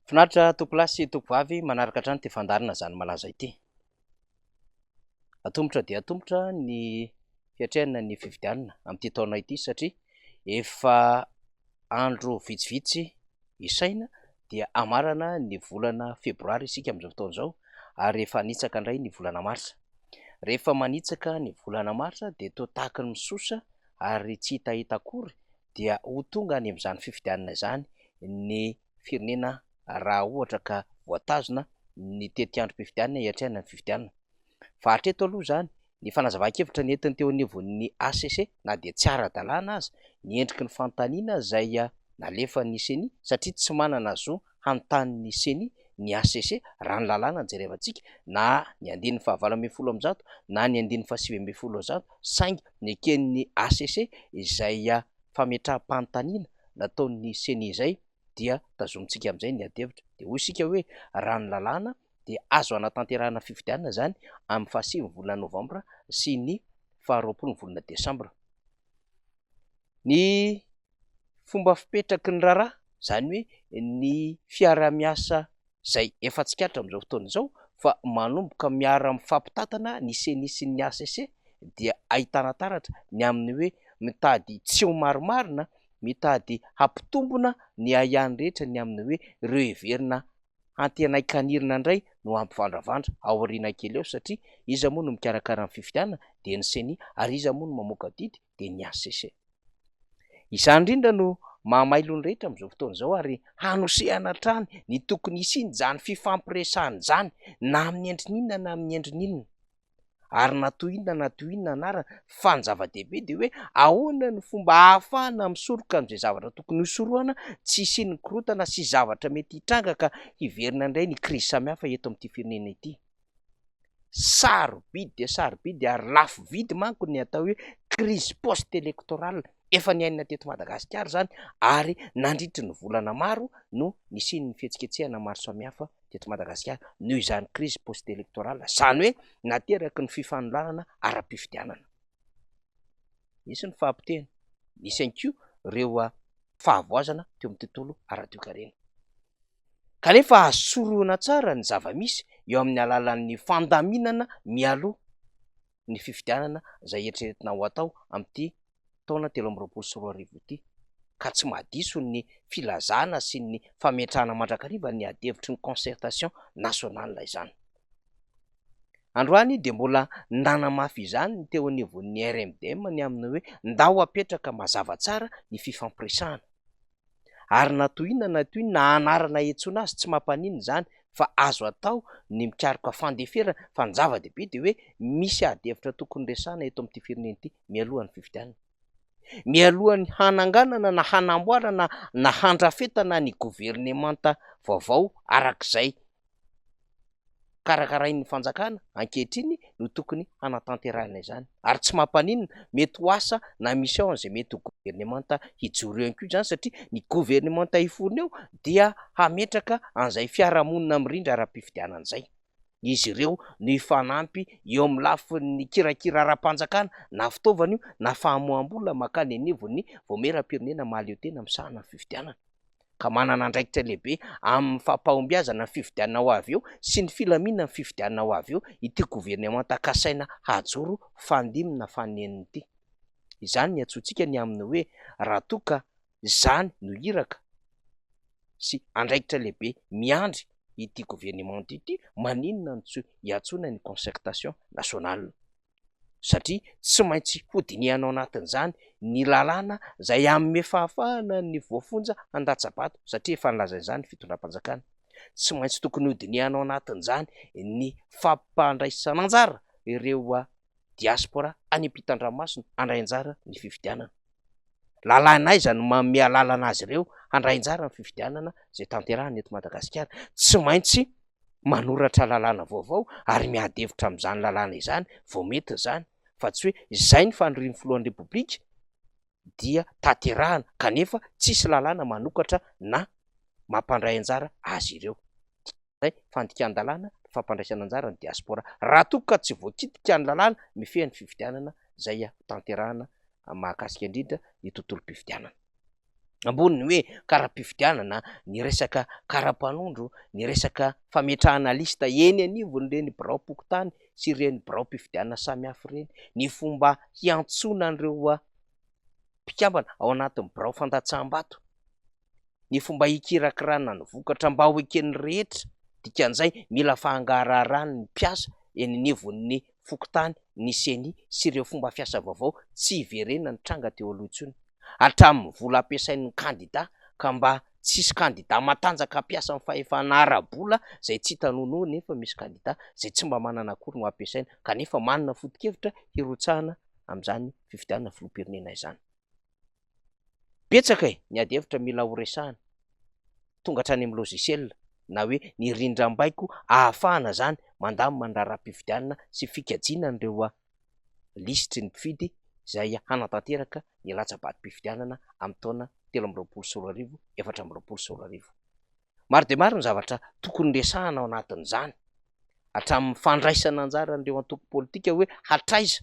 Finaritra tokolasy tokovavy manaraka hatrany ty fandarina zany malaza ity. Atombotra dia atombotra ny fiatrehana ny fifidianana amin'ity taona ity satria efa andro vitsivitsy isaina dia hamarana ny volana febroary isika amin'izao fotoana izao ary efa hanitsaka indray ny volana marsa. Rehefa manitsaka ny volana marsa dia toa tahaka ny misosa ary tsy hitahita akory dia ho tonga any amin'izany fifidianana izany ny firenena raha ohatra ka voatazona ny teti-androm-pifidianana hiatrehana ny fifidianana. Fa hatreto aloha izany ny fanazava-kevitra nentiny teo anivon'ny ACC na dia tsy ara-dalàna aza ny endriky ny fanontaniana izay nalefan'ny CENI satria tsy manana zo hanontany ny CENI ny ACC raha ny lalàna ny jerevantsika na ny andininy fahavalo ambin'ny folo amby zato na ny andininy fahasivy ambin'ny folo zato saingy ny eken'ny ACC izay fametraha-panontaniana nataon'ny CENI izay dia tazomintsika amin'izay ny adevitra dia hoy isika hoe raha ny lalàna dia azo anatanterahana fifidianana izany amin'ny fahasivy volana novambra sy ny faharoapolo volana desambra. Ny fomba fipetraky ny raharaha izany hoe ny fiara-miasa izay efa tsikatra amin'izao fotoana izao fa manomboka miara-mifampitatana ny CENI sy ny ACC dia ahitana taratra ny amin'ny hoe mitady tsy ho marimarina, mitady hampitombona ny ahany rehetra ny amin'ny hoe ireo heverina antenaikanirina indray no ampivandravandra ao aoriana kely eo satria iza moa no mikarakara ny fifidianana dia ny CENI ary iza moa no mamoaka didy dia ny ACC. Izany indrindra no mahamailo ny rehetra amin'izao fotoana izao ary hanosehana hatrany ny tokony hisiany izany fifampiresahana izany na amin'ny endrininona na amin'ny endrininona ary na toy inona anarana fa ny zava-dehibe dia hoe ahoana ny fomba ahafahana misoroka amin'izay zavatra tokony hosorohana tsy hisian'ny korotana sy zavatra mety hitranga ka hiverina indray ny krizy samihafa eto amin'ity firenena ity. Sarobidy dia sarobidy ary lafo vidy manko ny atao hoe krizy post-elektorale efa niainana teto Madagasikara izany ary nandritry ny volana maro no nisian'ny fihetsiketsehana maro samihafa teto Madagasikara noho izany krizy post-elektorale izany hoe nateraky ny fifanonlanana ara-pifidianana. Misy ny fahampiteny, misy ihany koa ireo fahavoazana teo amin'ny tontolo ara-toe-karena. Kanefa sorohana tsara ny zava-misy eo amin'ny alalan'ny fandaminana mialoha ny fifidianana izay eritreretina ho atao amin'ity taona 2024 ity ka tsy mahadiso ny filazana sy ny fametrahana mandrakariva ny adevitry ny concertation nationale izany. Androany dia mbola nanamafy izany ny teo anivon'ny RMDM ny amin'ny hoe ndao apetraka mazava tsara ny fifampiresahana ary na toy inona na anarana etsona azy tsy mampanino izany fa azo atao ny mikaroka fandeferana fa ny zava-dehibe dia hoe misy adevitra tokony resahana eto amin'ity firenena ity mialohan'ny fifidianana, mialohan'ny hananganana na hanamboarana na handrafetana ny governemanta vaovao arak'izay karakarain'ny fanjakana ankehitriny no tokony hanatanterahana izany ary tsy mampanino mety ho asa na misy ao an'izay mety ho governemanta hijoro ihany koa izany satria ny governemanta hiforona eo dia hametraka an'izay fiarahamonina mirindra ara-pifidianana izay. Izy ireo no hifanampy eo amin'ny lafin'ny kirakira ara-panjakana na fitaovana io na fahamoam-bola makany anivon'ny voameram-pirenena mahaleo tena misahana ny fifidianana ka manana andraikitra lehibe amin'ny fampahombiazana ny fifidianana ho avy eo sy ny filaminana ny fifidianana ho avy eo ity governemanta kasaina hajoro fandimina faneniny ity. Izany ny antsointsika ny amin'ny hoe raha toa ka izany no hiraka sy andraikitra lehibe miandry ity governemanta ity maninona no tsy hiantsona ny concertation nationale satria tsy maintsy hodiniana ao anatin'izany ny lalàna izay amin'ny fahafahana ny voafonja an-datsabato satria efa nilaza izany fitondram-panjakana. Tsy maintsy tokony hodiniana ao anatin'izany ny fampandraisana anjara ireo diaspora any ampitan-dranomasina handray anjara ny fifidianana. Lalàna aiza no manome lalàna azy ireo handray anjara ny fifidianana izay tanterahana eto Madagasikara. Tsy maintsy manoratra lalàna vaovao ary miadevitra amin'izany lalàna izany vao mety izany fa tsy hoe izay ny fanirian'ny filohan'ny repoblika dia tanterahana kanefa tsisy lalàna manokatra na mampandray anjara azy ireo. Izay fandikan-dalàna fampandraisana anjara ny diaspora raha toa ka tsy voakitika ny lalàna mifehy ny fifidianana izay tanterahana mahakasika indrindra ny tontolo-pifidianana. amboniny hoe karaha-pifidianana, ny resaka karaha-panondro, ny resaka fametrahana lista eny anivony reny birao pokotany sy ireny birao mpifidianana samihafa ireny, ny fomba hiantsona an'ireo mpikambana ao anatin'ny birao fandatsaham-bato, ny fomba hikirakirana ny vokatra mba ho eken'ny rehetra, dikan'izay mila fangaraharahan'ny mpiasa eny anivon'ny fokotany, ny seny sy ireo fomba fiasa vaovao tsy hiverena ny tranga teo aloha intsony, hatramin'ny vola ampiasain'ny kandida ka mba tsisy kandida matanjaka ampiasa amin'ny fahefana ara-bola zay tsy hitanono nefa misy kandida zay tsy mba manana akory no ampiasaina kanefa manana foto-kevitra hirotsahana amin'izany fifidianana filoham-pirenena izany. Betsaka ny ady hevitra mila horesahana tonga hatrany amin'ny logiciel na hoe ny rindram-baiko ahafahana zany mandamy mandrara-pifidianana sy fikajiana an'ireo listry ny mpifidy izay hanatanteraka ny latsa-batom-pifidianana amin'ny taona 2024 2024. Maro dia maro ny zavatra tokony resahana ao anatin'izany, hatramin'ny fandraisana anjara an'ireo antoko politika hoe hatraiza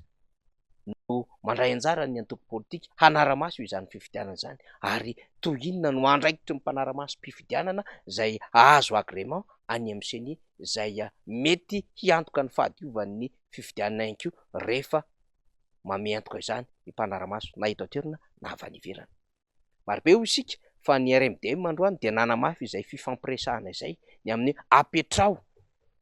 no mandray anjara ny antoko politika hanara-maso izany fifidianana izany, ary toy inona no andraikitry ny mpanara-maso mpifidianana izay ahazo agrément any amin'ny seny izay mety hiantoka ny fahadiovan'ny fifidianana ihany koa rehefa mameantoka izany ny mpanara-maso na eto an-toerana na avy any ivelany. Marobe hoy isika fa ny RMDM androany dia nanamafy izay fifampiresahana izay ny amin'ny apetrao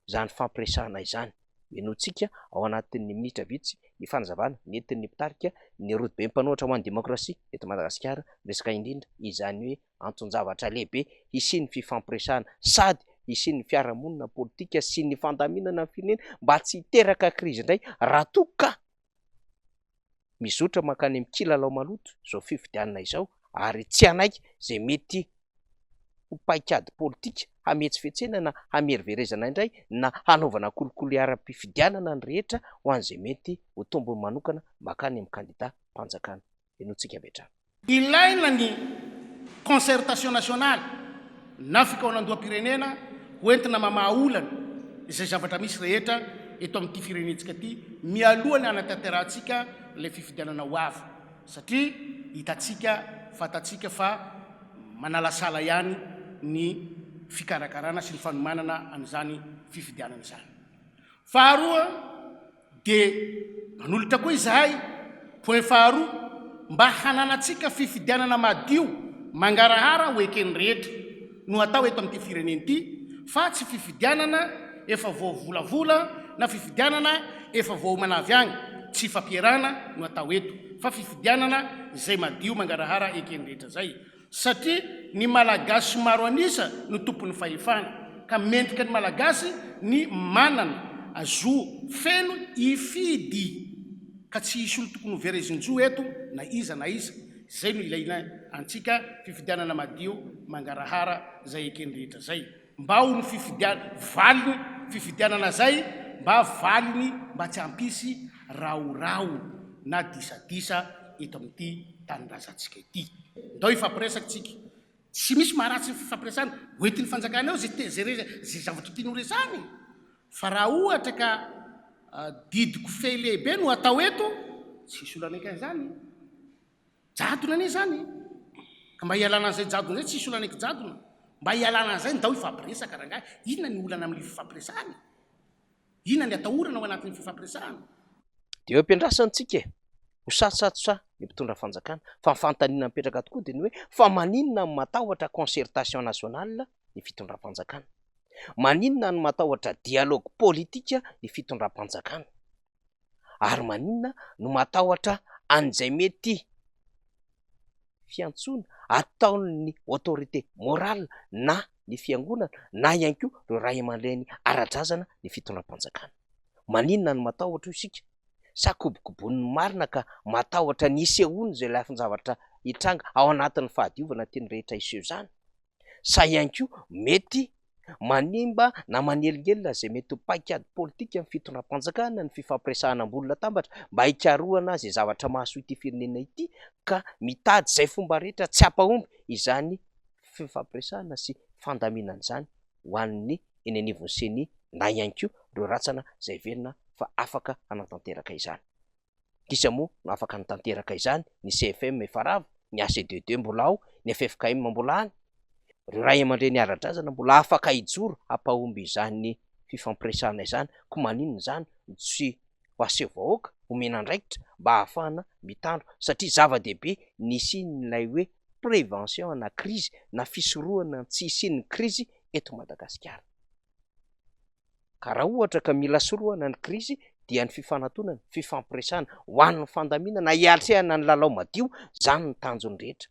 izany fampiresahana izany. Menoantsika ao anatin'ny minitra vitsy ny fanazavana nentin'ny mpitarika ny rodobe mpanoatra ho an'ny demokrasia eto Madagasikara, resaka indrindra izany hoe antony-javatra lehibe hisian'ny fifampiresahana sady hisian'ny fiarahamonina politika sy ny fandaminana amin'ny firenena mba tsy hiteraka krizy indray raha toa ka mizotra mankany amin'ny kilalao maloto izao fifidianana izao, ary tsy anaiky zay mety ho paikady politika hametsifetsena na hameriverezana indray na hanaovana kolikoly ara-pifidianana ny rehetra ho an'izay mety ho tombony manokana makany amin'ny kandida mpanjakana. Enoantsika betra ilaina ny concertation nationale na fikaonan-doham-pirenena hoentina mamahaolana izay zavatra misy rehetra eto amin'ity firenentsika ty mialohany anatanterantsika le fifidianana ho avy, satria hitatsika fatatsika fa manalasala ihany ny fikarakarana sy ny fanomanana an'izany fifidianana izany. Faharoa dia manolotra koa izahay point faharoa mba hananatsika fifidianana madio mangarahara ho eken'ny rehetra no atao eto amin'ity firenena ity, fa tsy fifidianana efa voavolavola na fifidianana efa voamanavy agny, tsy fampiarana no atao eto, fa fifidianana zay madio mangarahara eken'ny rehetra zay, satria ny malagasy maro anisa no tompon'ny fahefana ka mendrika ny malagasy ny manana azo feno ifidy ka tsy hisy olo tokony hoverezinjo eto na iza zay no ilaina antsika fifidianana madio mangarahara zay eken'ny rehetra zay, mba ho ny valiny fifidianana zay mba valiny mba tsy hampisy raorao na disadisa eto amin'ity tanindrazantsika ity. Ndao ifampiresaka tsika, tsy misy maharatsy ny fifampiresana hoentin'ny fanjakana ao zay zavatra tiany ho resany, fa raha ohatra ka didiko fe lehibe no atao eto tsy hisy olanaiky zany jadona ane zany, ka mba hialana an'izay jadona zay tsy hisy olanaiky jadona, mba hialana an'izay ndao ifampiresaka rangahy, inona ny olana amin'ny fifampiresahany, inona ny atahorana ao anatin'ny fifampiresahana. Dia eo ampiandrasantsika ho satosatosa ny mpitondra fanjakana fa fantanina mipetraka tokoa dia ny hoe fa maninona ny matahotra concertation nationale ny fitondram-panjakana, maninona ny matahotra dialogue politika ny fitondram-panjakana, ary maninona no matahotra an'izay mety fiantsona ataon'ny autorité morale na ny fiangonana na ihany koa ireo ray aman-dreny ara-drazana ny fitondram-panjakana. Maninona ny matahotra io isika? Sa kobokobon'ny marina ka matahotra ny isehoany zay lafin-javatra hitranga ao anatin'ny fahadiovana teny rehetra iseho zany? Sa ihany koa mety manimba na manelingelina zay mety ho paikady politika amin'ny fitondram-panjakana ny fifampiresahana ambony latambatra mba hikarohana zay zavatra mahasoa ity firenena ity ka mitady zay fomba rehetra tsy hampahomby izany fifampiresahana sy fandaminana izany ho an'ny eny anivon'ny seny na ihany koa ireo ratsana zay velona fa afaka hanatanteraka izany. Kisa moa no afaka hanatanteraka izany ny CFM efa rava ny ACDD mbola ao, ny FFKM mbola any. Ireo ray aman-dreny ara-drazana mbola afaka hijoro hampahomby izany fifampiresahana izany. Ko maninona zany tsy ho aseho vahoaka, omena andraikitra mba ahafahana mitandro, satria zava-dehibe ny isian'ilay hoe prévention na crise na fisorohana tsy isian'ny crise eto Madagasikara. Ka raha ohatra ka mila sorohana ny crise dia ny fifanantonana, fifampiresahana ho an'ny fandaminana, hiatrehana ny lalao madio, zany ny tanjony rehetra.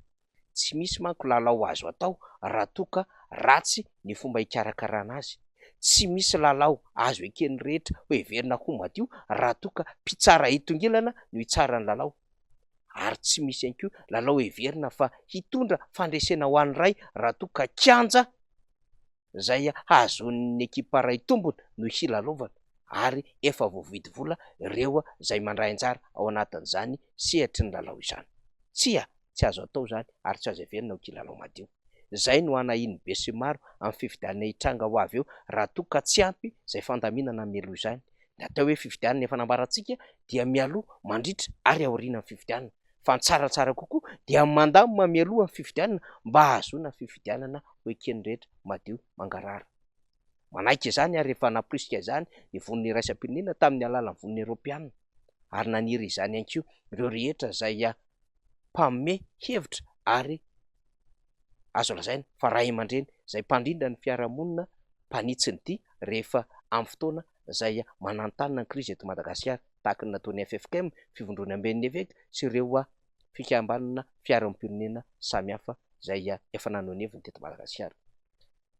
Tsy misy manko lalao azo atao raha toa ka ratsy ny fomba hikarakarana azy. Tsy misy lalao azo eken'ny rehetra hoe heverina ho madio raha toa ka mpitsara hitongilana no hitsara ny lalao. Ary tsy misy ihany koa lalao heverina fa hitondra fandresena ho an'ny ray raha toa ka kianja zay hazon'ny ekipa ray tombony no hilalaovana, ary efa voavidy vola ireo zay mandray anjara ao anatin'izany sehatry ny lalao izany. Tsy azo atao zany ary tsy azo heverina ho kilalao madio. Zay no anahiny be sy maro amin'ny fifidianana hitranga ho avy eo raha toa ka tsy ampy zay fandaminana mialoha izany. Ny atao hoe fifidianana efa nambarantsika dia mialoha mandritra ary aoriana amin'ny fifidianana, fa ny tsaratsara kokoa dia mandamina mialoha amin'ny fifidianana mba hahazoana fifidianana ho eken'ny rehetra madio mangarara. Manaiky izany ary efa naporisika izany ny von'ny iraisam-pirenena tamin'ny alalan'ny von'ny Eoropeanina, ary naniry izany ihany koa ireo rehetra zay mpamme hevitra ary azo lazaina fa ray aman-dreny zay mpandrindra ny fiarahamonina mpanitsy ny ity rehefa amin'ny fotoana zay manantanina ny crise eto Madagasikara, tahaka ny nataon'ny FFKM, fivondrona amben'ny eveka sy ireo fikambanana fiarahamonina samihafa zay efa nanao ny heviny teto Madagasikara.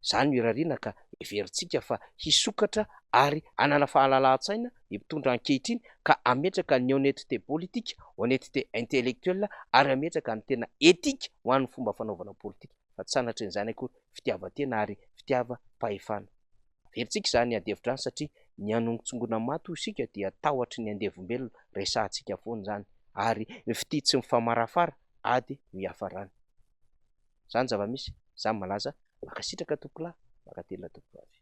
Zany no irariana ka heverintsika fa hisokatra ary anana fahalala-tsaina ny mpitondra ankehitriny ka ametraka ny honnêteté politique, honnêteté intellectuelle ary ametraka ny tena etika ho an'ny fomba fanaovana politika, fa tsy sanatry n'izany akory fitiavan-tena ary fitiavam-pahefana. Heverintsika izany andevitra any satria ny hanontsongona maty isika dia tahotra ny andevombelona resahantsika foana zany, ary ny fity tsy mifamarafara ady no hiafarany. Zany zava-misy, zany malaza makasitraka tompolahy, makatelina tompolahy.